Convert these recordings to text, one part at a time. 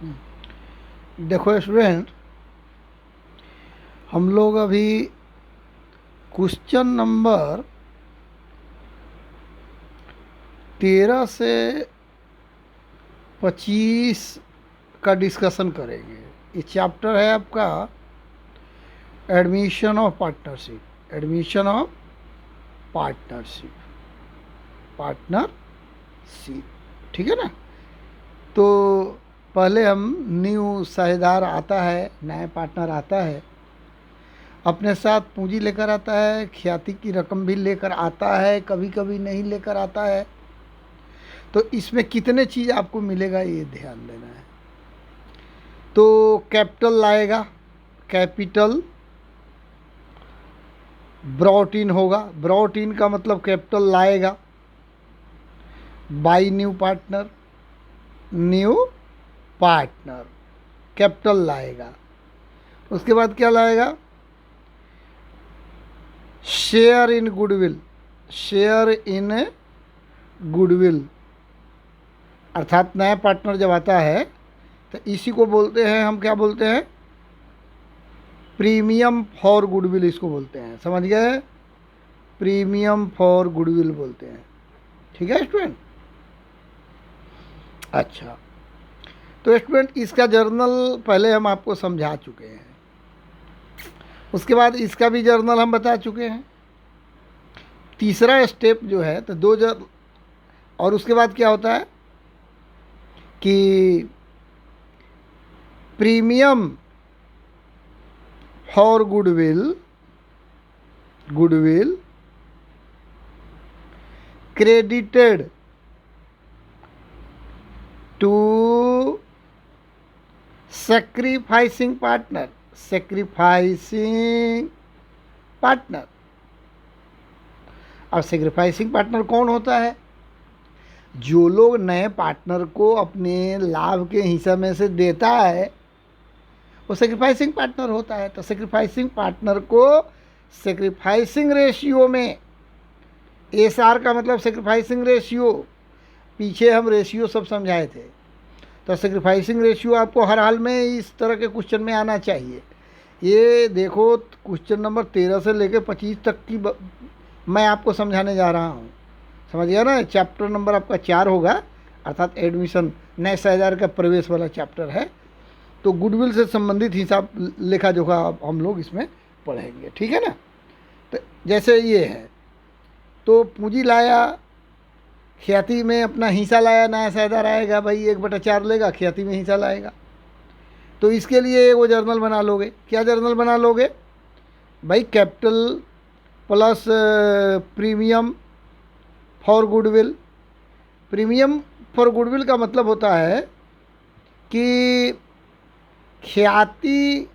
देखो स्टूडेंट, हम लोग अभी क्वेश्चन नंबर 13 से 25 का डिस्कशन करेंगे। ये चैप्टर है आपका admission of partnership. Admission of partnership, partnership, ठीक है ना। तो पहले हम न्यू साझेदार आता है, नया पार्टनर आता है, अपने साथ पूंजी लेकर आता है, ख्याति की रकम भी लेकर आता है, कभी कभी नहीं लेकर आता है। तो इसमें कितने चीज़ आपको मिलेगा ये ध्यान देना है। तो कैपिटल लाएगा, कैपिटल ब्रॉट इन होगा। ब्रॉट इन का मतलब कैपिटल लाएगा। By new partner, new partner capital लाएगा। उसके बाद क्या लाएगा? Share in goodwill, share in goodwill, अर्थात नया पार्टनर जब आता है तो इसी को बोलते हैं हम, क्या बोलते हैं? प्रीमियम फॉर गुडविल इसको बोलते हैं। समझ गए? प्रीमियम फॉर गुडविल बोलते हैं। ठीक है स्टूडेंट? अच्छा, तो स्टूडेंट इसका जर्नल पहले हम आपको समझा चुके हैं, उसके बाद इसका भी जर्नल हम बता चुके हैं। तीसरा स्टेप जो है तो और उसके बाद क्या होता है कि premium for goodwill, goodwill credited to sacrificing partner, sacrificing partner. अब सैक्रिफाइसिंग पार्टनर कौन होता है? जो लोग नए पार्टनर को अपने लाभ के हिस्से में से देता है वो सैक्रिफाइसिंग पार्टनर होता है। तो सैक्रिफाइसिंग पार्टनर को सैक्रिफाइसिंग रेशियो में, एसआर का मतलब सैक्रिफाइसिंग रेशियो, पीछे हम रेशियो सब समझाए थे। तो सैक्रिफाइसिंग रेशियो आपको हर हाल में इस तरह के क्वेश्चन में आना चाहिए। ये देखो क्वेश्चन नंबर 13 से लेकर 25 तक की मैं आपको समझाने जा रहा हूँ। समझ गया ना? चैप्टर नंबर आपका 4 होगा, अर्थात एडमिशन नए साझेदार का प्रवेश वाला चैप्टर है। तो गुडविल से संबंधित हिसाब लेखा जोखा हम लोग इसमें पढ़ेंगे। ठीक है ना? तो जैसे ये है, तो पूंजी लाया, ख्याति में अपना हिस्सा लाया, नया साझेदार आएगा भाई 1/4 लेगा, ख्याति में हिस्सा लाएगा। तो इसके लिए वो जर्नल बना लोगे। क्या जर्नल बना लोगे भाई? Capital plus premium for goodwill. Premium for goodwill का मतलब होता है कि ख्याति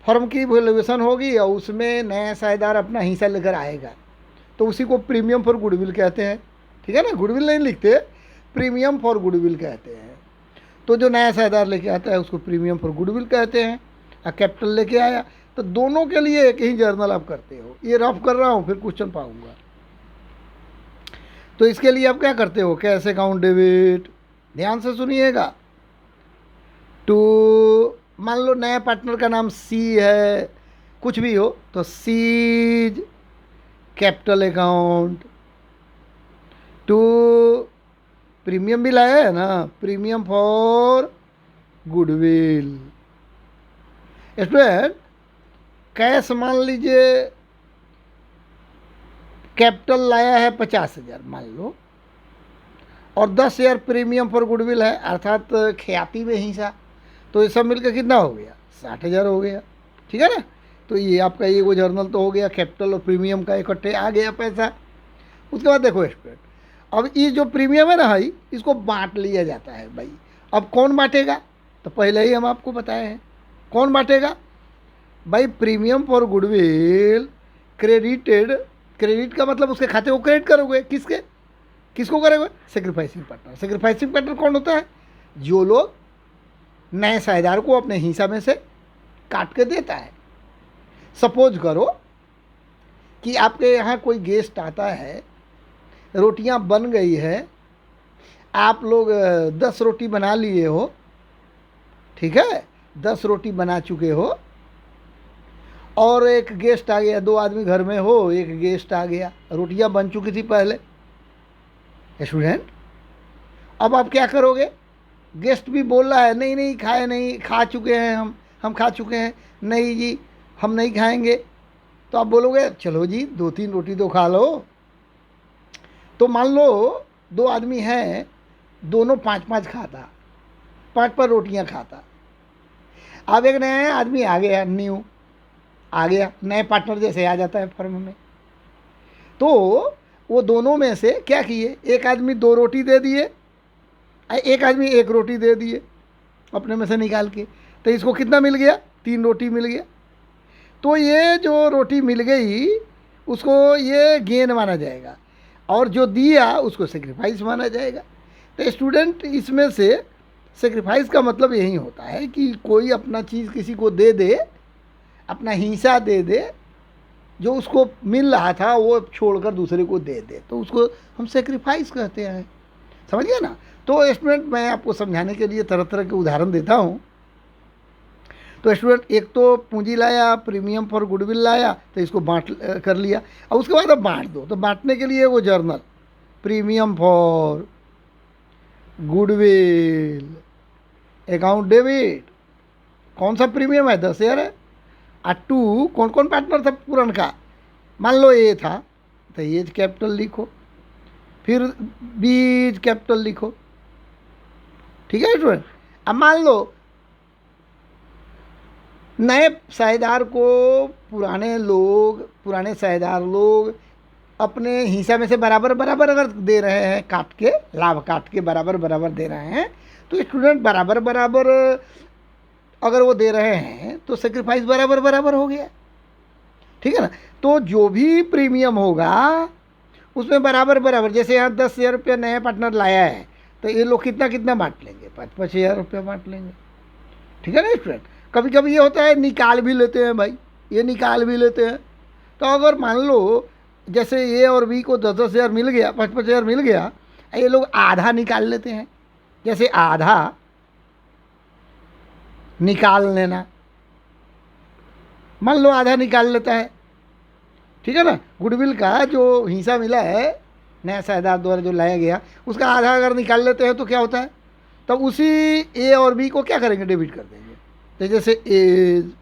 फर्म की वैल्यूएशन होगी और उसमें नया साझेदार अपना हिस्सा लेकर आएगा, तो उसी को प्रीमियम फॉर गुडविल कहते हैं। ठीक है ना? गुडविल नहीं लिखते, प्रीमियम फॉर गुडविल कहते हैं। तो जो नया साझेदार लेके आता है उसको प्रीमियम फॉर गुडविल कहते हैं। और कैपिटल लेके आया, तो दोनों के लिए एक ही जर्नल आप करते हो। ये रफ कर रहा हूँ, फिर क्वेश्चन पाऊंगा। तो इसके लिए आप क्या करते हो? कैश अकाउंट डेबिट, ध्यान से सुनिएगा। टू, मान लो नया पार्टनर का नाम सी है, कुछ भी हो, तो C's capital account. To, premium भी लाया है ना, premium for goodwill. Student, cash मान लीजिए कैपिटल लाया है 50,000 मान लो, और 10,000 प्रीमियम फॉर गुडविल है, अर्थात ख्याति में हिस्सा। तो ये सब मिलकर कितना हो गया? 60,000 हो गया। ठीक है ना? तो ये आपका ये वो जर्नल तो हो गया, कैपिटल और प्रीमियम का इकट्ठे आ गया पैसा। उसके बाद देखो स्टूडेंट, अब ये जो प्रीमियम है ना भाई, इसको बांट लिया जाता है भाई। अब कौन बांटेगा? तो पहले ही हम आपको बताए हैं कौन बांटेगा भाई। Premium for goodwill credited, credit का मतलब उसके खाते को क्रेडिट करोगे। किसके? किसको करोगे? Sacrificing partner. सैक्रिफाइसिंग पार्टनर कौन होता है? जो लोग नए साझेदार को अपने हिस्सा में से काट के देता है। सपोज करो कि आपके यहाँ कोई गेस्ट आता है, रोटियां बन गई है, आप लोग 10 रोटी बना लिए हो, ठीक है, 10 रोटी बना चुके हो और एक गेस्ट आ गया, 2 आदमी घर में हो, एक गेस्ट आ गया, रोटियां बन चुकी थी पहले। स्टूडेंट, अब आप क्या करोगे? गेस्ट भी बोल रहा है नहीं नहीं खाए नहीं, खा चुके हैं हम खा चुके हैं, नहीं जी हम नहीं खाएंगे। तो आप बोलोगे चलो जी 2-3 रोटी तो खा लो। तो मान लो 2 आदमी हैं, दोनों 5-5 खाता, 5-5 रोटियां खाता। अब एक नया आदमी आ गया, न्यू आ गया, नए पार्टनर जैसे आ जाता है फर्म में। तो वो दोनों में से क्या किए, एक आदमी 2 रोटी दे दिए, एक आदमी 1 रोटी दे दिए अपने में से निकाल के। तो इसको कितना मिल गया? 3 रोटी मिल गया। तो ये जो रोटी मिल गई उसको ये गेन माना जाएगा, और जो दिया उसको सेक्रीफाइस माना जाएगा। तो स्टूडेंट, इसमें से सेक्रीफाइस का मतलब यही होता है कि कोई अपना चीज़ किसी को दे दे, अपना हिस्सा दे दे, जो उसको मिल रहा था वो छोड़कर दूसरे को दे दे, तो उसको हम सेक्रीफाइस कहते हैं। समझ गए ना? तो स्टूडेंट, मैं आपको समझाने के लिए तरह तरह के उदाहरण देता हूँ। तो स्टूडेंट, एक तो पूंजी लाया, प्रीमियम फॉर गुडविल लाया, तो इसको बांट कर लिया। अब उसके बाद अब बांट दो। तो बांटने के लिए वो journal, premium for goodwill account debit, कौन सा प्रीमियम है? 10,000 है। और 2, कौन कौन पार्टनर था पुरान का? मान लो ए था, तो एज कैपिटल लिखो, फिर बीज कैपिटल लिखो। ठीक है स्टूडेंट? अब मान लो नए साझेदार को पुराने साझेदार लोग अपने हिस्सा में से बराबर बराबर अगर दे रहे हैं, काट के, लाभ काट के बराबर बराबर दे रहे हैं, तो स्टूडेंट बराबर बराबर अगर वो दे रहे हैं तो सेक्रीफाइस बराबर बराबर हो गया। ठीक है ना? तो जो भी प्रीमियम होगा उसमें बराबर बराबर, जैसे यहाँ 10,000 रुपया नया पार्टनर लाया है, तो ये लोग कितना कितना बांट लेंगे? 5,000 रुपया बांट लेंगे। ठीक है ना स्टूडेंट? कभी कभी ये होता है निकाल भी लेते हैं भाई, ये निकाल भी लेते हैं। तो अगर मान लो जैसे ए और बी को 10,000 मिल गया, 5,000 मिल गया, ये लोग आधा निकाल लेते हैं। जैसे आधा निकाल लेना, मान लो आधा निकाल लेता है। ठीक है ना? गुडविल का जो हिस्सा मिला है नया साझेदार द्वारा जो लाया गया, उसका आधा अगर निकाल लेते हैं तो क्या होता है? तब उसी ए और बी को क्या करेंगे? डेबिट कर देंगे। तो जैसे एज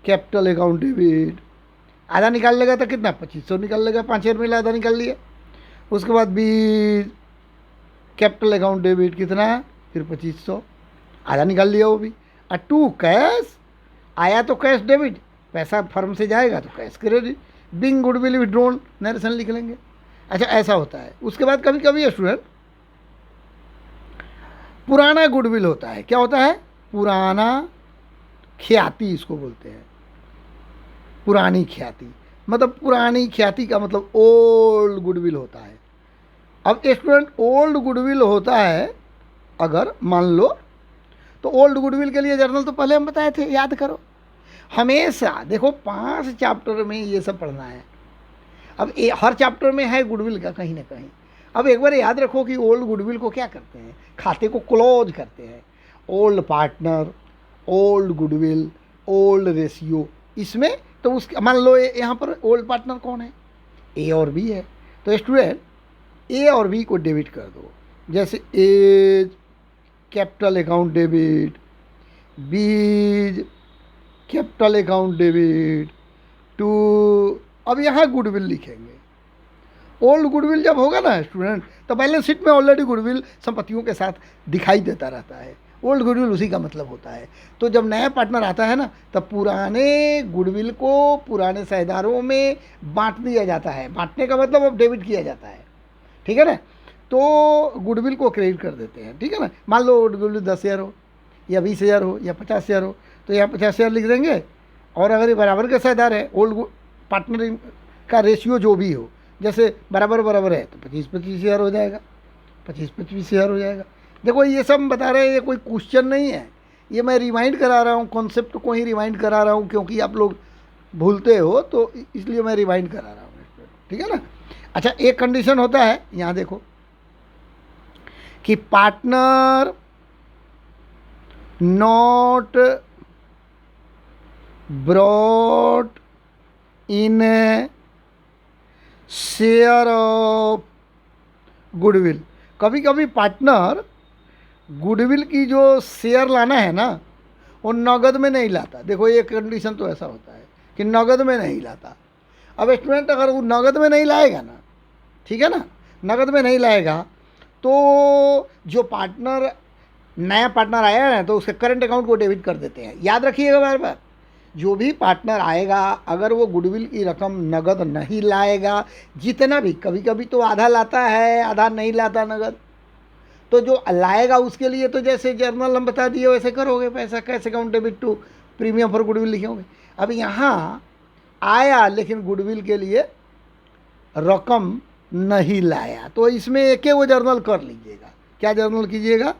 कैपिटल अकाउंट डेबिट, आधा निकाल लेगा तो कितना? 2,500 निकाल लेगा, 5,000 मिला, आधा निकाल लिया। उसके बाद बीज कैपिटल अकाउंट डेबिट कितना? फिर 2,500, आधा निकाल लिया वो भी। और 2 कैश आया तो कैश डेबिट, पैसा फर्म से जाएगा तो cash credit, being goodwill withdrawn narration लिख लेंगे। अच्छा, ऐसा होता है। उसके बाद कभी कभी स्टूडेंट पुराना गुडविल होता है। क्या होता है? पुराना ख्याति इसको बोलते हैं, पुरानी ख्याति। मतलब पुरानी ख्याति का मतलब ओल्ड गुडविल होता है। अब स्टूडेंट, ओल्ड गुडविल होता है अगर मान लो, तो ओल्ड गुडविल के लिए जर्नल तो पहले हम बताए थे, याद करो। हमेशा देखो 5 चैप्टर में ये सब पढ़ना है। अब हर चैप्टर में है गुडविल का कहीं ना कहीं। अब एक बार याद रखो कि ओल्ड गुडविल को क्या करते हैं? खाते को क्लोज करते हैं। Old partner, old goodwill, old ratio, इसमें तो उसके मान लो यहाँ पर ओल्ड पार्टनर कौन है? ए और बी है। तो स्टूडेंट, ए और बी को डेबिट कर दो। जैसे A's capital account debit, B's capital account debit, to, अब यहाँ गुडविल लिखेंगे। ओल्ड गुडविल जब होगा ना स्टूडेंट, तो बैलेंस शीट में ऑलरेडी गुडविल संपत्तियों के साथ दिखाई देता रहता है। ओल्ड गुडविल उसी का मतलब होता है। तो जब नया पार्टनर आता है ना, तब पुराने गुडविल को पुराने साझेदारों में बांट दिया जाता है। बांटने का मतलब अब डेबिट किया जाता है। ठीक है ना? तो गुडविल को क्रेडिट कर देते हैं। ठीक है ना? मान लो गुडविल 10,000 हो या 20,000 हो या 50,000 हो, तो यहाँ 50,000 लिख देंगे। और अगर ये बराबर के साझेदार है, ओल्ड पार्टनर का रेशियो जो भी हो, जैसे बराबर बराबर है, तो 25,000 हो जाएगा, 25,000 हो जाएगा। देखो ये सब बता रहे हैं, ये कोई क्वेश्चन नहीं है, ये मैं रिमाइंड करा रहा हूँ, कॉन्सेप्ट को ही रिमाइंड करा रहा हूँ, क्योंकि आप लोग भूलते हो, तो इसलिए मैं रिमाइंड करा रहा हूँ। ठीक है ना? अच्छा, एक कंडीशन होता है, यहाँ देखो कि partner not brought in share of goodwill. कभी कभी पार्टनर गुडविल की जो शेयर लाना है ना, वो नगद में नहीं लाता। देखो ये कंडीशन तो ऐसा होता है कि नगद में नहीं लाता। अब स्टूडेंट अगर वो नगद में नहीं लाएगा ना, ठीक है ना, नगद में नहीं लाएगा तो जो पार्टनर नया पार्टनर आया है ना, तो उसके करंट अकाउंट को डेबिट कर देते हैं। याद रखिएगा बार बार, जो भी पार्टनर आएगा अगर वो गुडविल की रकम नगद नहीं लाएगा, जितना भी, कभी कभी तो आधा लाता है आधा नहीं लाता नगद, तो जो लाएगा उसके लिए तो जैसे जर्नल हम बता दिए वैसे करोगे, पैसा cash account debit to premium for goodwill लिखोगे। अब यहाँ आया लेकिन गुडविल के लिए रकम नहीं लाया, तो इसमें एक वो जर्नल कर लीजिएगा। क्या जर्नल कीजिएगा?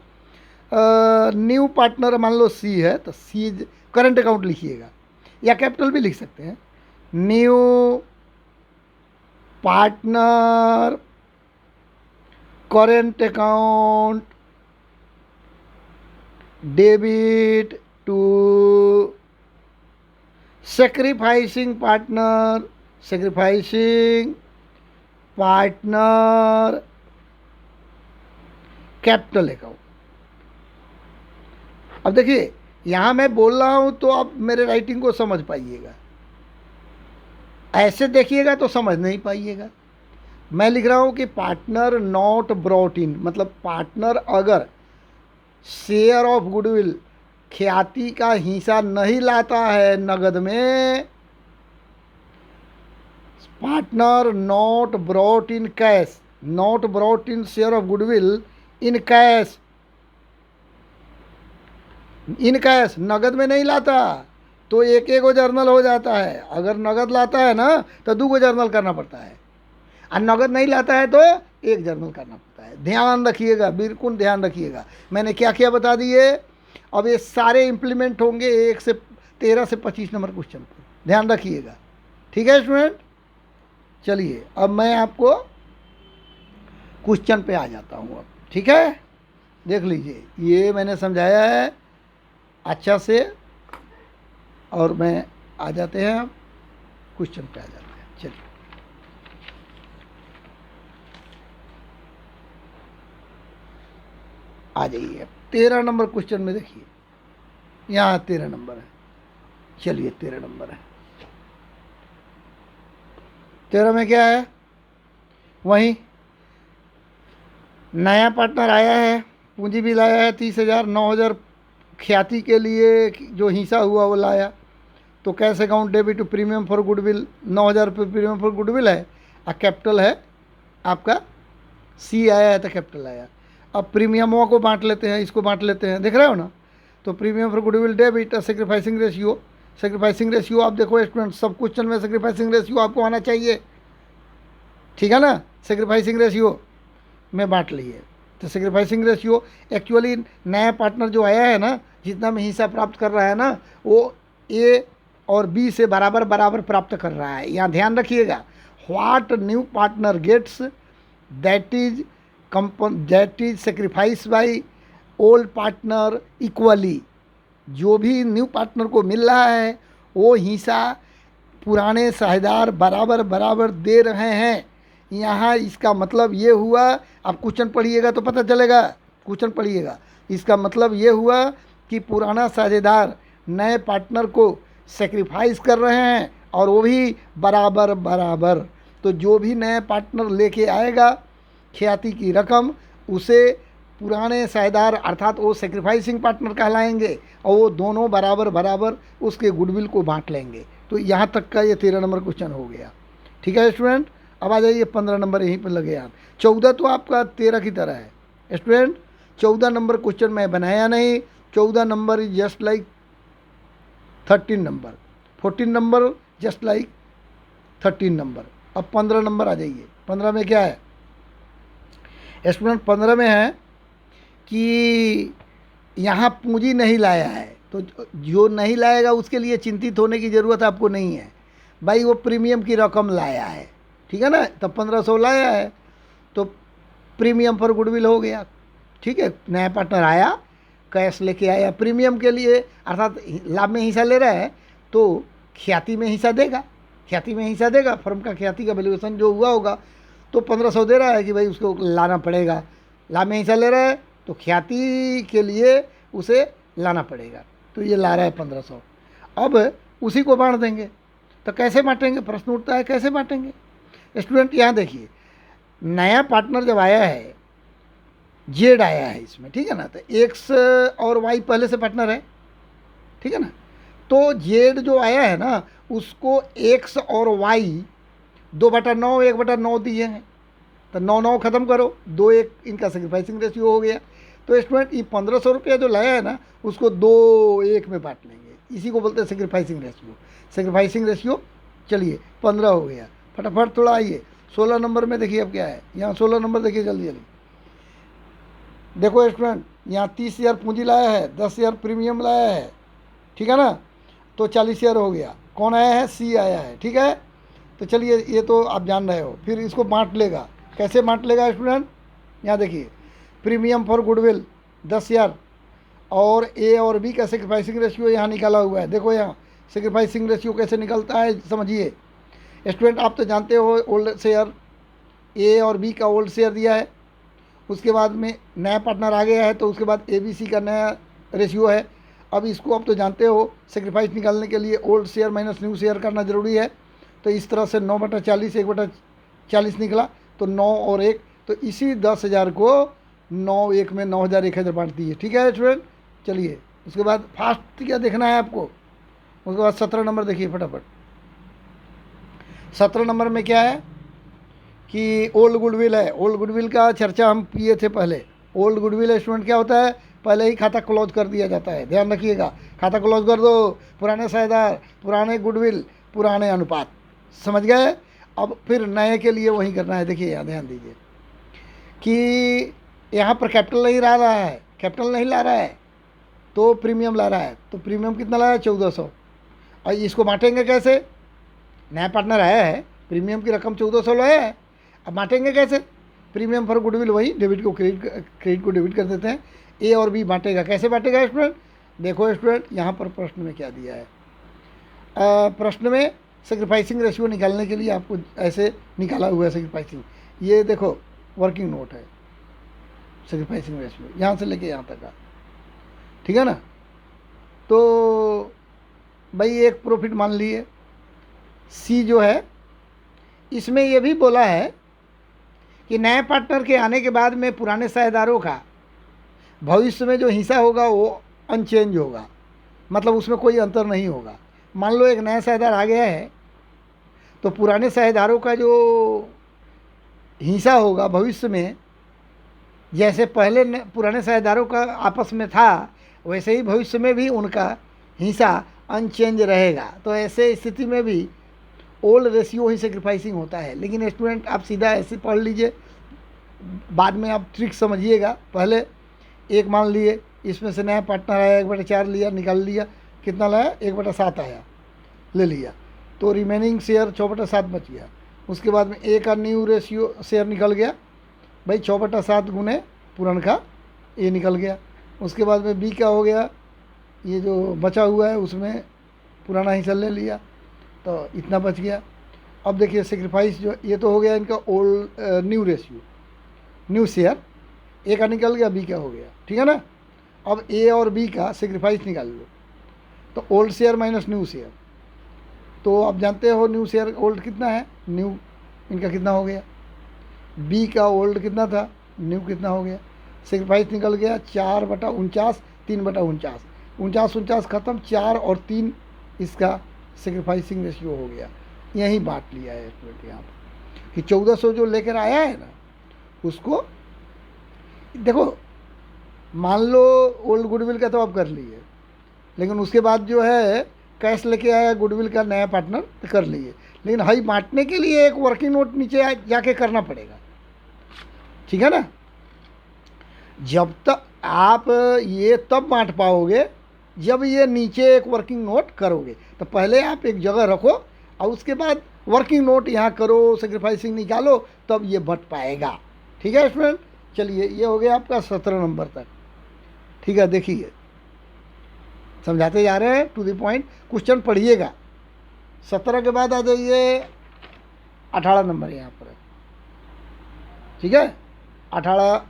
न्यू पार्टनर मान लो सी है तो सी करंट अकाउंट लिखिएगा, या कैपिटल भी लिख सकते हैं। New partner current account debit to sacrificing partner capital account. अब देखिए यहाँ मैं बोल रहा हूँ तो आप मेरे राइटिंग को समझ पाइएगा, ऐसे देखिएगा तो समझ नहीं पाइएगा। मैं लिख रहा हूँ कि पार्टनर नॉट ब्रॉट इन, मतलब पार्टनर अगर शेयर ऑफ गुडविल ख्याति का हिस्सा नहीं लाता है नगद में, partner not brought in cash, not brought in share of goodwill in cash, in cash नगद में नहीं लाता तो एक एक जर्नल हो जाता है। अगर नगद लाता है ना तो 2 जर्नल करना पड़ता है, और नगद नहीं लाता है तो 1 जर्नल करना पड़ता है। ध्यान रखिएगा, बिल्कुल ध्यान रखिएगा। मैंने क्या क्या बता दिए, अब ये सारे इम्प्लीमेंट होंगे 1 से 13 से 25 नंबर क्वेश्चन पर, ध्यान रखिएगा। ठीक है स्टूडेंट, चलिए अब मैं आपको क्वेश्चन पे आ जाता हूँ अब। ठीक है, देख लीजिए ये मैंने समझाया है अच्छा से, और मैं आ जाते हैं अब क्वेश्चन पे आ जाते हैं। चलिए आ जाइए 13 नंबर क्वेश्चन में। देखिए यहाँ 13 नंबर है, चलिए 13 नंबर है। 13 में क्या है, वहीं नया पार्टनर आया है, पूंजी भी लाया है 30,000, 9,000 ख्याति के लिए जो हिस्सा हुआ वो लाया, तो cash account debit to premium for goodwill, 9,000 रुपये प्रीमियम फॉर गुडविल है, और कैपिटल है आपका सी आया है तो कैपिटल आया। अब प्रीमियमों को बांट लेते हैं, इसको बांट लेते हैं, देख रहे हो ना। तो प्रीमियम फॉर गुडविल डेबिट और सेक्रीफाइसिंग रेशियो आप देखो स्टूडेंट, सब क्वेश्चन में सेक्रीफाइसिंग रेशियो आपको आना चाहिए, ठीक है ना। सेक्रीफाइसिंग रेशियो में बांट लिए, तो सेक्रीफाइसिंग रेशियो एक्चुअली नया पार्टनर जो आया है ना, जितना में हिस्सा प्राप्त कर रहा है ना, वो ए और बी से बराबर बराबर प्राप्त कर रहा है। यहाँ ध्यान रखिएगा, what new partner gets that is sacrifice by old partner equally. जो भी न्यू पार्टनर को मिल रहा है वो हिस्सा पुराने साझेदार बराबर बराबर दे रहे हैं। यहाँ इसका मतलब ये हुआ, आप क्वेश्चन पढ़िएगा तो पता चलेगा, क्वेश्चन पढ़िएगा, इसका मतलब ये हुआ कि पुराना साझेदार नए पार्टनर को सेक्रीफाइस कर रहे हैं, और वो भी बराबर बराबर। तो जो भी नए पार्टनर लेके आएगा ख्याति की रकम, उसे पुराने साझेदार अर्थात वो सेक्रीफाइसिंग पार्टनर कहलाएंगे, और वो दोनों बराबर बराबर उसके गुडविल को बांट लेंगे। तो यहाँ तक का ये 13 नंबर क्वेश्चन हो गया। ठीक है स्टूडेंट, अब आ जाइए 15 नंबर, यहीं पर लगे आप। 14 तो आपका 13 की तरह है स्टूडेंट। 14 नंबर क्वेश्चन मैं बनाया नहीं, 14 number is just like 13 number, 14 number just like 13 number. अब 15 नंबर आ जाइए। 15 में क्या है स्टूडेंट, 15 में है कि यहाँ पूंजी नहीं लाया है, तो जो नहीं लाएगा उसके लिए चिंतित होने की ज़रूरत आपको नहीं है भाई, वो प्रीमियम की रकम लाया है, ठीक है ना। तब 1500 लाया है तो प्रीमियम फॉर गुडविल हो गया। ठीक है, नया पार्टनर आया, कैश लेके आया प्रीमियम के लिए, अर्थात लाभ में हिस्सा ले रहा है तो ख्याति में हिस्सा देगा, ख्याति में हिस्सा देगा, फर्म का ख्याति का वैल्यूएशन जो हुआ होगा तो 1500 दे रहा है कि भाई उसको लाना पड़ेगा, लाभ में हिस्सा ले रहा है तो ख्याति के लिए उसे लाना पड़ेगा, तो ये ला रहा है 1500। अब उसी को बांट देंगे, तो कैसे बांटेंगे, प्रश्न उठता है कैसे बांटेंगे। स्टूडेंट यहाँ देखिए, नया पार्टनर जब आया है, जेड आया है इसमें, ठीक है ना, तो एक्स और वाई पहले से पार्टनर है, ठीक है ना, तो जेड जो आया है ना उसको एक्स और वाई 2/9 1/9 दिए हैं, तो 9 ख़त्म करो, 2-1 इनका सेक्रीफाइसिंग रेशियो हो गया। तो स्टूडेंट ये 1500 रुपया जो लाया है ना उसको 2-1 में बांट लेंगे, इसी को बोलते हैं सेक्रीफाइसिंग रेशियो। सेक्रीफाइसिंग रेशियो चलिए 15 हो गया, फटाफट थोड़ा आइए 16 नंबर में देखिए अब क्या है, यहाँ 16 नंबर देखिए जल्दी जल्दी देखो स्टूडेंट, यहाँ 30,000 पूंजी लाया है, 10,000 प्रीमियम लाया है, ठीक है ना, तो 40,000 हो गया। कौन आया है, सी आया है, ठीक है। तो चलिए ये तो आप जान रहे हो, फिर इसको बांट लेगा, कैसे बांट लेगा स्टूडेंट, यहाँ देखिए प्रीमियम फॉर गुडविल 10,000 और ए और बी का सेक्रीफाइसिंग रेशियो यहाँ निकाला हुआ है, देखो यहाँ सेक्रीफाइसिंग रेशियो कैसे निकलता है समझिए। स्टूडेंट आप तो जानते हो ओल्ड शेयर, ए और बी का ओल्ड शेयर दिया है, उसके बाद में नया पार्टनर आ गया है तो उसके बाद ए बी सी का नया रेशियो है। अब इसको आप तो जानते हो सेक्रीफाइस निकालने के लिए old share minus new share करना ज़रूरी है, तो इस तरह से 9/40 1/40 निकला, तो 9 और 1, तो इसी 10,000 को 9-1 में 9,000 1,000 बांट दिए, ठीक है स्टूडेंट। चलिए उसके बाद फास्ट क्या देखना है आपको, उसके बाद 17 नंबर देखिए फटाफट। 17 नंबर में क्या है कि ओल्ड गुडविल है, ओल्ड गुडविल का चर्चा हम किए थे पहले। ओल्ड गुडविल स्टूडेंट क्या होता है, पहले ही खाता क्लोज कर दिया जाता है, ध्यान रखिएगा, खाता क्लोज कर दो, पुराने साझेदार, पुराने गुडविल, पुराने अनुपात, समझ गए। अब फिर नए के लिए वही करना है, देखिए यहाँ ध्यान दीजिए कि यहाँ पर कैपिटल नहीं ला रहा है, कैपिटल नहीं ला रहा है तो प्रीमियम ला रहा है, तो प्रीमियम कितना लाया 1400, और इसको बांटेंगे कैसे, नया पार्टनर आया है, प्रीमियम की रकम 1400 लाया है, अब बांटेंगे कैसे, प्रीमियम फॉर गुडविल वही डेबिट को क्रेडिट को डेबिट कर देते हैं, ए और बी बांटेगा, कैसे बांटेगा स्टूडेंट, देखो स्टूडेंट यहाँ पर प्रश्न में क्या दिया है, प्रश्न में सेक्रीफाइसिंग रेशियो निकालने के लिए आपको ऐसे निकाला हुआ है सेक्रीफाइसिंग, ये देखो वर्किंग नोट है सेक्रीफाइसिंग रेशियो यहाँ से लेके यहाँ तक का, ठीक है ना। तो भाई एक प्रॉफिट मान लिए, सी जो है इसमें ये भी बोला है कि नए पार्टनर के आने के बाद में पुराने साझेदारों का भविष्य में जो हिस्सा होगा वो अनचेंज होगा, मतलब उसमें कोई अंतर नहीं होगा। मान लो एक नया साझेदार आ गया है तो पुराने साझेदारों का जो हिस्सा होगा भविष्य में, जैसे पहले पुराने साझेदारों का आपस में था वैसे ही भविष्य में भी उनका हिस्सा अनचेंज रहेगा। तो ऐसे स्थिति में भी ओल्ड रेशियो ही सेक्रीफाइसिंग होता है। लेकिन स्टूडेंट आप सीधा ऐसे पढ़ लीजिए, बाद में आप ट्रिक समझिएगा। पहले एक मान लिए, इसमें से नया पार्टनर आया 1/4 लिया, निकाल लिया, कितना लाया 1/7 आया, ले लिया, तो रिमेनिंग शेयर 6/7 बच गया। उसके बाद में ए का न्यू रेशियो शेयर निकल गया, भाई 6/7 गुने पुराना ए निकल गया। उसके बाद में बी का हो गया, ये जो बचा हुआ है उसमें पुराना हिस्सा ले लिया, तो इतना बच गया। अब देखिए सेक्रीफाइस जो ये तो हो गया इनका old new ratio, new share, A का निकल गया, बी का हो गया, ठीक है ना। अब ए और बी का सेक्रीफाइस निकाल लो, तो old share minus new share, तो आप जानते हो न्यू शेयर ओल्ड कितना है, न्यू इनका कितना हो गया, बी का ओल्ड कितना था, न्यू कितना हो गया, सेक्रीफाइस निकल गया 4/49, 3/49, 49 ख़त्म, 4 और 3 इसका सेक्रीफाइसिंग रेशियो हो गया। यही बांट लिया है स्टूडेंट यहाँ पर कि 1400 जो लेकर आया है ना उसको देखो, मान लो ओल्ड गुडविल का तो आप कर लिए, लेकिन उसके बाद जो है कैश लेके आया गुडविल का नया पार्टनर तो कर लिए, लेकिन हाई बांटने के लिए एक वर्किंग नोट नीचे जाके करना पड़ेगा, ठीक है ना। जब तक आप ये तब बांट पाओगे जब ये नीचे एक वर्किंग नोट करोगे। तो पहले आप एक जगह रखो और उसके बाद वर्किंग नोट यहाँ करो, सेक्रीफाइसिंग निकालो, तब ये बट पाएगा, ठीक है स्टूडेंट। चलिए ये हो गया आपका 17 नंबर तक, ठीक। ठीक है, देखिए समझाते जा रहे हैं, टू द पॉइंट क्वेश्चन पढ़िएगा। 17 के बाद आ जाइए 18 नंबर यहाँ पर, ठीक है। 18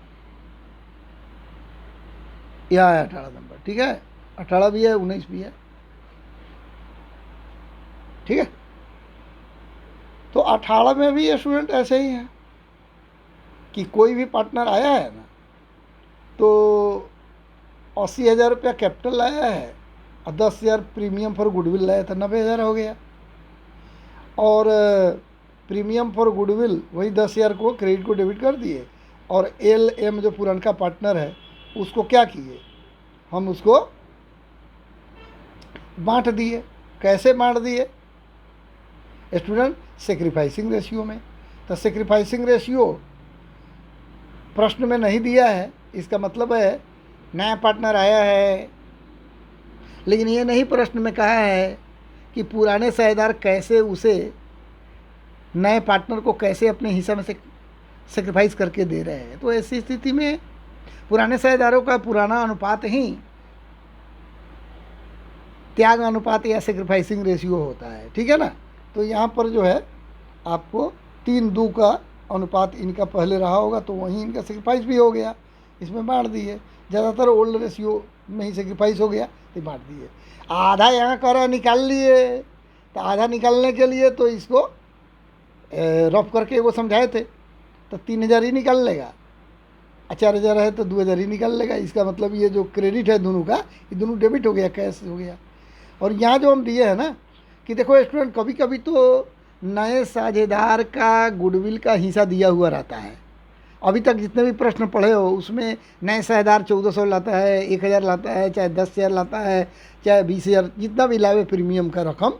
यहाँ है 18 नंबर, ठीक है। 18 भी है, 19 भी है, ठीक है। तो 18 में भी स्टूडेंट ऐसे ही हैं कि कोई भी पार्टनर आया है ना, तो 80,000 रुपया कैपिटल लाया है और 10,000 प्रीमियम फॉर गुडविल लाया था, 90,000 हो गया। और प्रीमियम फॉर गुडविल वही 10,000 को क्रेडिट को डेबिट कर दिए, और LM जो पुरानका पार्टनर है उसको क्या किए, हम उसको बांट दिए। कैसे बांट दिए स्टूडेंट? सेक्रीफाइसिंग रेशियो में। तो सेक्रीफाइसिंग रेशियो प्रश्न में नहीं दिया है, इसका मतलब है नया पार्टनर आया है, लेकिन ये नहीं प्रश्न में कहा है कि पुराने साझेदार कैसे उसे नए पार्टनर को कैसे अपने हिस्सा में से सेक्रीफाइस करके दे रहे हैं। तो ऐसी स्थिति में पुराने साझेदारों का पुराना अनुपात ही त्याग अनुपात या सेक्रीफाइसिंग रेशियो होता है, ठीक है ना। तो यहाँ पर जो है आपको 3:2 का अनुपात इनका पहले रहा होगा, तो वहीं इनका सेक्रीफाइस भी हो गया, इसमें बांट दिए। ज़्यादातर ओल्ड रेशियो में ही सेक्रीफाइस हो गया तो बांट दिए। आधा यहाँ कर निकाल लिए, तो आधा निकालने के लिए तो इसको रफ करके वो समझाए थे, तो 3,000 ही निकाल लेगा, 4,000 है तो 2,000 ही निकाल लेगा। इसका मतलब ये जो क्रेडिट है दोनों का, ये दोनों डेबिट हो गया, कैश हो गया। और यहाँ जो हम दिए हैं ना कि देखो स्टूडेंट, कभी कभी तो नए साझेदार का गुडविल का हिस्सा दिया हुआ रहता है। अभी तक जितने भी प्रश्न पढ़े हो उसमें नए साझेदार 1,400 लाता है, 1,000 लाता है, चाहे 10,000 लाता है, चाहे 20,000, जितना भी लावे प्रीमियम का रकम।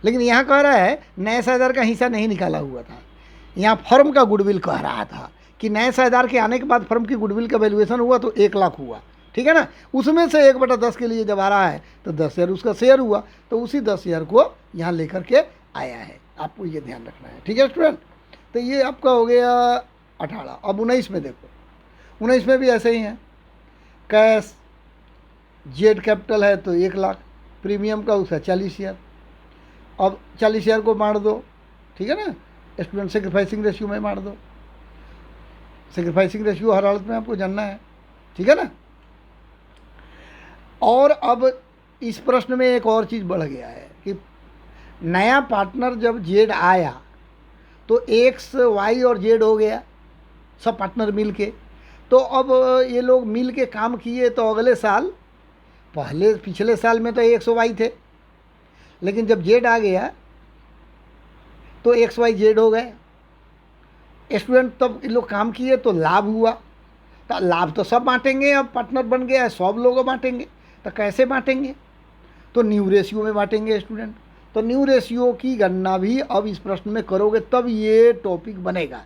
लेकिन यहाँ कह रहा है नए साझेदार का हिस्सा नहीं निकाला हुआ था, यहाँ फर्म का गुडविल कह रहा था कि नए साझेदार के आने के बाद फर्म की गुडविल का वैल्यूएशन हुआ तो 1 लाख हुआ, ठीक है ना। उसमें से 1/10 के लिए जब आ रहा है तो 10,000 उसका शेयर हुआ, तो उसी 10,000 को यहाँ लेकर के आया है। आपको ये ध्यान रखना है, ठीक है स्टूडेंट। तो ये आपका हो गया 18। अब 19 में देखो, 19 में भी ऐसे ही है। कैश जेड कैपिटल है तो 1 लाख, प्रीमियम का उसका 40,000। अब 40,000 को बांट दो, ठीक है ना स्टूडेंट, सेक्रीफाइसिंग रेशियो में बांट दो। सेक्रीफाइसिंग रेशियो हर हालत में आपको जानना है, ठीक है ना। और अब इस प्रश्न में एक और चीज़ बढ़ गया है कि नया पार्टनर जब जेड आया तो एक्स वाई और जेड हो गया, सब पार्टनर मिल के। तो अब ये लोग मिल के काम किए, तो अगले साल, पिछले साल में तो एक्स वाई थे, लेकिन जब जेड आ गया तो एक्स वाई जेड हो गए स्टूडेंट। तब ये लोग काम किए तो लाभ हुआ, तो लाभ तो सब बांटेंगे, अब पार्टनर बन गया है, सब लोग बांटेंगे। तो कैसे बांटेंगे? तो न्यू रेशियो में बांटेंगे स्टूडेंट। तो न्यू रेशियो की गणना भी अब इस प्रश्न में करोगे तब ये टॉपिक बनेगा।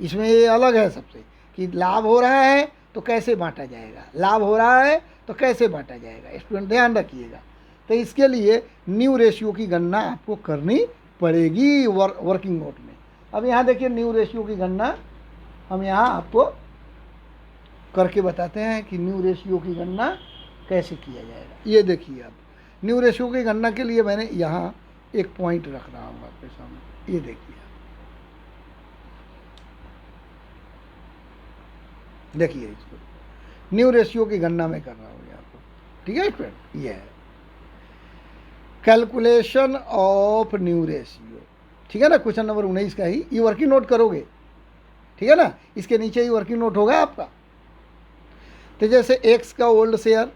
इसमें ये अलग है सबसे कि लाभ हो रहा है तो कैसे बांटा जाएगा, लाभ हो रहा है तो कैसे बांटा जाएगा, स्टूडेंट ध्यान रखिएगा। तो इसके लिए न्यू रेशियो की गणना आपको करनी पड़ेगी वर्किंग नोट में। अब यहाँ देखिए न्यू रेशियो की गणना हम यहाँ आपको करके बताते हैं कि न्यू रेशियो की गणना कैसे किया जाएगा। ये देखिए, अब न्यू रेशियो की गणना के लिए मैंने यहाँ एक पॉइंट रख रहा हूँ आपके सामने, ये देखिए। देखिए इसको न्यू रेशियो की गणना में कर रहा हूँ यहाँ पर, ठीक है स्टूडेंट। ये है कैलकुलेशन ऑफ न्यू रेशियो, ठीक है ना। क्वेश्चन नंबर 19 का ही ये वर्किंग नोट करोगे, ठीक है ना। इसके नीचे ही वर्किंग नोट होगा आपका। तो जैसे एक्स का ओल्ड शेयर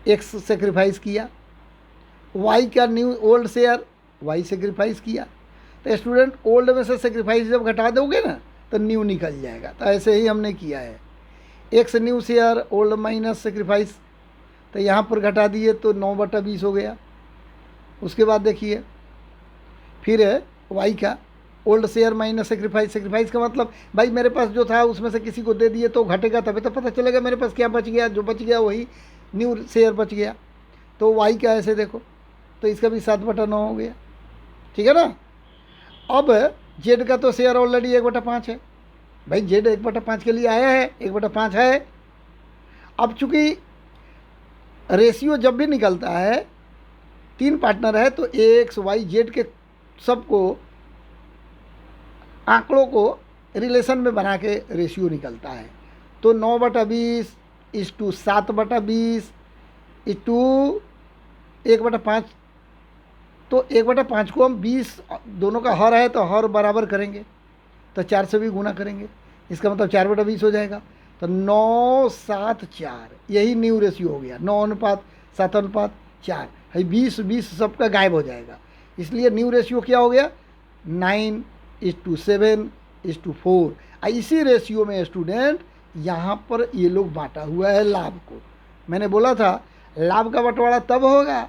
एक्स सेक्रीफाइस किया, वाई का new old share Y sacrifice किया। तो स्टूडेंट ओल्ड में से सेक्रीफाइस जब घटा दोगे ना तो न्यू निकल जाएगा। तो ऐसे ही हमने किया है, x new share old minus sacrifice, तो यहाँ पर घटा दिए तो 9/20 हो गया। उसके बाद देखिए फिर है वाई का old share minus sacrifice. Sacrifice का मतलब भाई मेरे पास जो था उसमें से किसी को दे दिए तो घटेगा, तभी तो पता चलेगा मेरे पास क्या बच गया। जो बच गया वही न्यू शेयर बच गया। तो वाई का ऐसे देखो, तो इसका भी 7/9 हो गया, ठीक है ना। अब जेड का तो शेयर ऑलरेडी 1/5 है भाई, जेड 1/5 के लिए आया है, 1/5 है, अब चूंकि रेशियो जब भी निकलता है, 3 पार्टनर है तो एक्स वाई जेड के सबको आंकड़ों को रिलेशन में बना के रेशियो निकलता है। तो 9/20 इस टू 7/20 इस टू 1/5। तो 1/5 को हम 20 दोनों का हर है तो हर बराबर करेंगे, तो 4 से भी गुना करेंगे, इसका मतलब 4/20 हो जाएगा। तो 9:7:4 यही न्यू रेशियो हो गया। 9:7:4 है, 20 सबका गायब हो जाएगा। इसलिए न्यू रेशियो क्या हो गया, 9:7:4। इसी रेशियो में स्टूडेंट यहाँ पर ये लोग बांटा हुआ है लाभ को। मैंने बोला था लाभ का बंटवारा तब होगा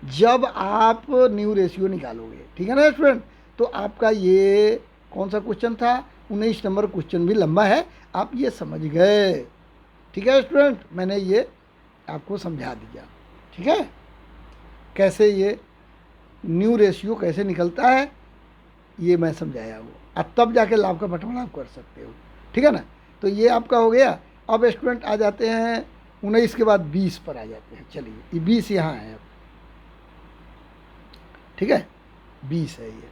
जब आप न्यू रेशियो निकालोगे, ठीक है ना स्टूडेंट। तो आपका ये कौन सा क्वेश्चन था, 19 नंबर क्वेश्चन भी लंबा है, आप ये समझ गए, ठीक है स्टूडेंट। मैंने ये आपको समझा दिया, ठीक है, कैसे ये न्यू रेशियो कैसे निकलता है ये मैं समझाया हूँ। अब तब जाके लाभ का बंटवारा आप कर सकते हो, ठीक है ना। तो ये आपका हो गया। अब स्टूडेंट आ जाते हैं 19 के बाद 20 पर आ जाते हैं। चलिए ये 20 यहाँ है अब, ठीक है, 20 है ये।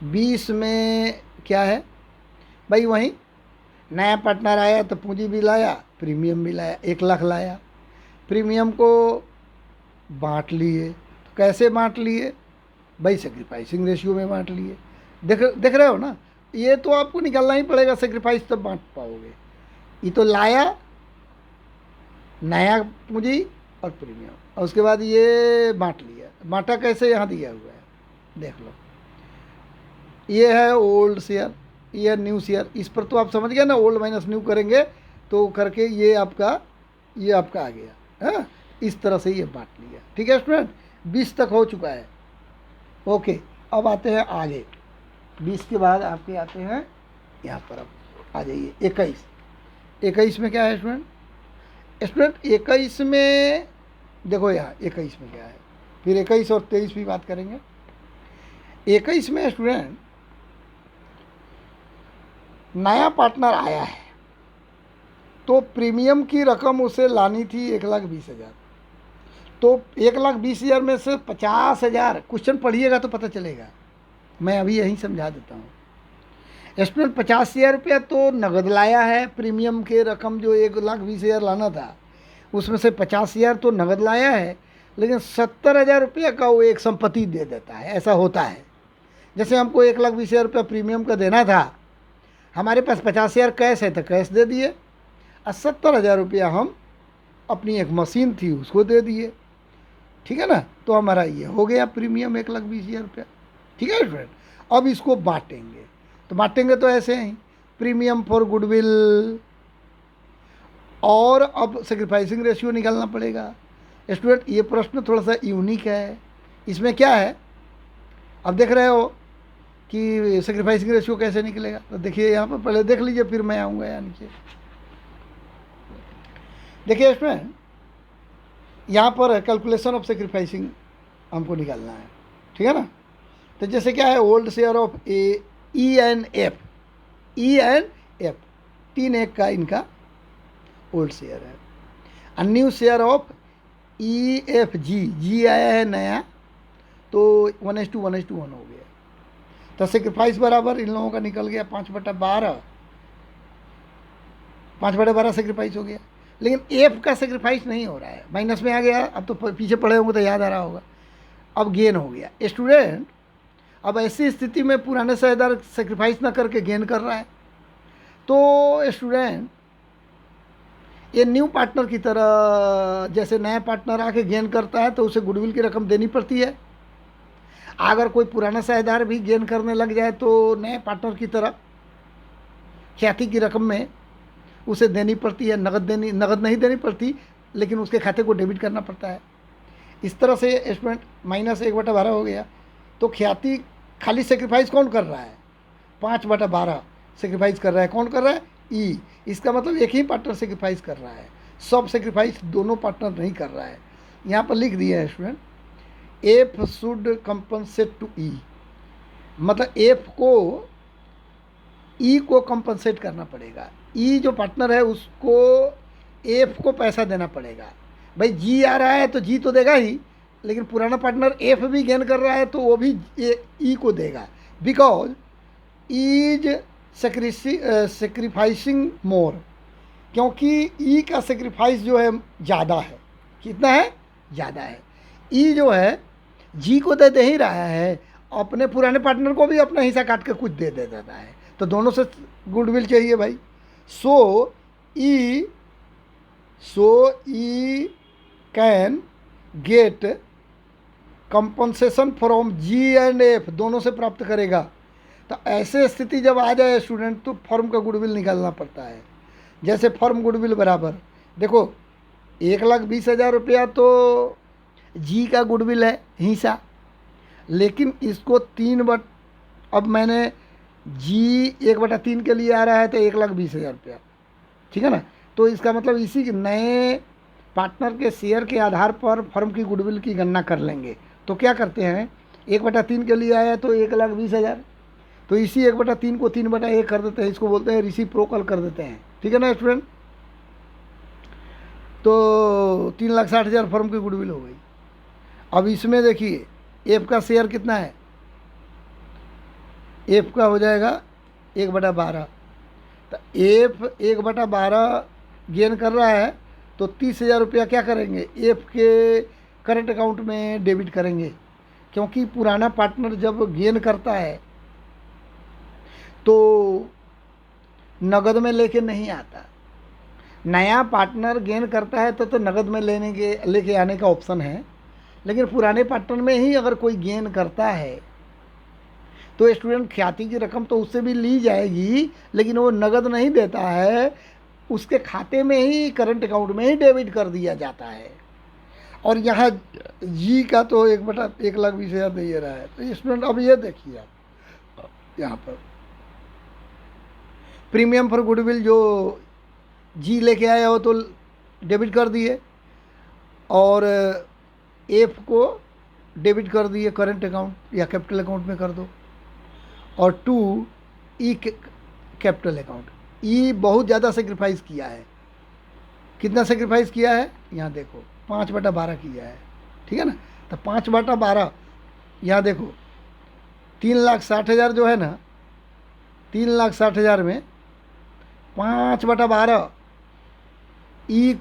20 में क्या है भाई, वही नया पार्टनर आया तो पूंजी भी लाया, प्रीमियम भी लाया, 1 लाख लाया। प्रीमियम को बांट लिए, तो कैसे बांट लिए भाई, सेक्रीफाइसिंग रेशियो में बांट लिए। देख रहे हो ना, ये तो आपको निकालना ही पड़ेगा, सेक्रीफाइस तब बांट पाओगे। ये तो लाया नया पूंजी और प्रीमियम, और उसके बाद ये बांट लिया। बांटा कैसे, यहाँ दिया हुआ है, देख लो। ये है ओल्ड शेयर, ये है न्यू शेयर। इस पर तो आप समझ गए ना, ओल्ड माइनस न्यू करेंगे तो करके ये आपका आ गया है। इस तरह से ये बांट लिया, ठीक है स्टूडेंट। 20 तक हो चुका है, ओके। अब आते हैं आगे, 20 के बाद आपके आते हैं यहाँ पर, अब आ जाइए 21। 21 में क्या है स्टूडेंट, 21 में देखो यहाँ 21 में क्या है, फिर 21 और 23 भी बात करेंगे। 21 में स्टूडेंट नया पार्टनर आया है तो प्रीमियम की रकम उसे लानी थी 1,20,000। तो 1,20,000 में से 50,000, क्वेश्चन पढ़िएगा तो पता चलेगा, मैं अभी यहीं समझा देता हूँ। स्टूडेंट 50,000 रुपया तो नगद लाया है, प्रीमियम के रकम जो 1,20,000 लाना था उसमें से 50,000 तो नगद लाया है, लेकिन 70,000 रुपया का वो एक संपत्ति दे देता है। ऐसा होता है, जैसे हमको 1,20,000 रुपया प्रीमियम का देना था, हमारे पास 50,000 कैश है तो कैश दे दिए, और 70,000 रुपया हम अपनी एक मशीन थी उसको दे दिए, ठीक है ना। तो हमारा ये हो गया प्रीमियम 1,20,000 रुपया, ठीक है स्टूडेंट। अब इसको बांटेंगे, तो बांटेंगे तो ऐसे ही, प्रीमियम फॉर गुडविल, और अब सेक्रीफाइसिंग रेशियो निकालना पड़ेगा। स्टूडेंट ये प्रश्न थोड़ा सा यूनिक है, इसमें क्या है, अब देख रहे हो कि सेक्रीफाइसिंग रेशियो कैसे निकलेगा, तो देखिए यहाँ पर पहले देख लीजिए, फिर मैं आऊँगा यहाँ नीचे। देखिए इसमें यहाँ पर कैलकुलेशन ऑफ सेक्रीफाइसिंग हमको निकालना है, ठीक है ना। तो जैसे क्या है, old share of E and F, 3 एक का इनका ओल्ड शेयर है। और न्यू शेयर ऑफ EFG, जी आया है नया, तो 1:1 हो गया। तो सेक्रीफाइस बराबर इन लोगों का निकल गया 5/12, 5/12 सेक्रीफाइस हो गया। लेकिन एफ का सेक्रीफाइस नहीं हो रहा है, माइनस में आ गया। अब तो पीछे पढ़े होंगे तो याद आ रहा होगा, अब गेन हो गया। स्टूडेंट अब ऐसी स्थिति में पुराने शेयरदार सेक्रीफाइस ना करके गेन कर रहा है, तो स्टूडेंट ये न्यू पार्टनर की तरह, जैसे नया पार्टनर आके गेन करता है तो उसे गुडविल की रकम देनी पड़ती है। अगर कोई पुराना शेयरदार भी गेन करने लग जाए तो नए पार्टनर की तरह ख्याति की रकम में उसे देनी पड़ती है, नगद नहीं देनी पड़ती, लेकिन उसके खाते को डेबिट करना पड़ता है। इस तरह से स्टूडेंट -1/12 हो गया। तो ख्याति खाली सेक्रीफाइस कौन कर रहा है, 5/12 सेक्रीफाइस कर रहा है, कौन कर रहा है, ई। इसका मतलब एक ही पार्टनर सेक्रीफाइस कर रहा है, सब सेक्रीफाइस दोनों पार्टनर नहीं कर रहा है। यहाँ पर लिख दिया है student, F should compensate to E, मतलब एफ को ई को कंपनसेट करना पड़ेगा। ई जो पार्टनर है उसको एफ को पैसा देना पड़ेगा। भाई जी आ रहा है तो जी तो देगा ही, लेकिन पुराना पार्टनर एफ भी गेन कर रहा है तो वो भी ई को देगा, बिकॉज इज सेक्रीफाइसिंग मोर, क्योंकि ई का सेक्रीफाइस जो है ज़्यादा है। कितना है? ज़्यादा है। ई जो है जी को दे ही रहा है, अपने पुराने पार्टनर को भी अपना हिस्सा काट के कुछ दे देता है, तो दोनों से गुडविल चाहिए भाई। So E can get compensation from G and F, दोनों से प्राप्त करेगा। तो ऐसे स्थिति जब आ जाए स्टूडेंट तो फर्म का गुडविल निकालना पड़ता है। जैसे फर्म गुडविल बराबर, देखो 1,20,000 रुपया तो जी का गुडविल है हिस्सा, लेकिन इसको अब मैंने जी 1/3 के लिए आ रहा है तो 1,20,000 रुपया, ठीक है ना। तो इसका मतलब इसी नए पार्टनर के शेयर के आधार पर फर्म की गुडविल की गणना कर लेंगे। तो क्या करते हैं, 1/3 के लिए आया तो 1,20,000, तो इसी 1/3 को 3/1 कर देते हैं, इसको बोलते हैं रिसिप्रोकल कर देते हैं, ठीक है ना स्टूडेंट। तो 3,60,000 फर्म की गुडविल हो गई। अब इसमें देखिए एफ का शेयर कितना है, एफ का हो जाएगा 1/12। तो एफ 1/12 गेन कर रहा है तो 30,000 रुपया क्या करेंगे, एफ के करंट अकाउंट में डेबिट करेंगे, क्योंकि पुराना पार्टनर जब गेन करता है तो नगद में लेके नहीं आता। नया पार्टनर गेन करता है तो नगद में लेके आने का ऑप्शन है, लेकिन पुराने पार्टनर में ही अगर कोई गेन करता है तो स्टूडेंट ख्याति की रकम तो उससे भी ली जाएगी, लेकिन वो नगद नहीं देता है, उसके खाते में ही करंट अकाउंट में ही डेबिट कर दिया जाता है। और यहाँ जी का तो 1,20,000 दे रहा है। तो स्टूडेंट अब ये देखिए आप यहाँ पर प्रीमियम फॉर गुडविल जो जी लेके आया हो तो डेबिट कर दिए, और एफ को डेबिट कर दिए करंट अकाउंट या कैपिटल अकाउंट में कर दो, और 2 ई कैपिटल अकाउंट। ई बहुत ज़्यादा सेक्रीफाइस किया है। कितना सेक्रीफाइस किया है, यहाँ देखो 5/12 किया है, ठीक है ना। तो 5/12 यहाँ देखो 3,60,000 जो है ना, 3,60,000 में 5/12 ई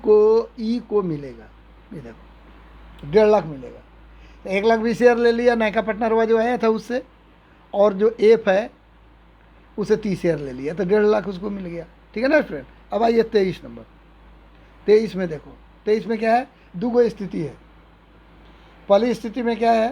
को मिलेगा, ये देखो 1.5 लाख मिलेगा। तो 1,20,000 ले लिया, नयका पार्टनर हुआ जो आया था उससे, और जो एफ है उसे 30,000 ले लिया, तो 1.5 लाख उसको मिल गया, ठीक है ना स्टूडेंट। अब आइए 23 नंबर। 23 में देखो, 23 में क्या है, दो स्थिति है। पहली स्थिति में क्या है,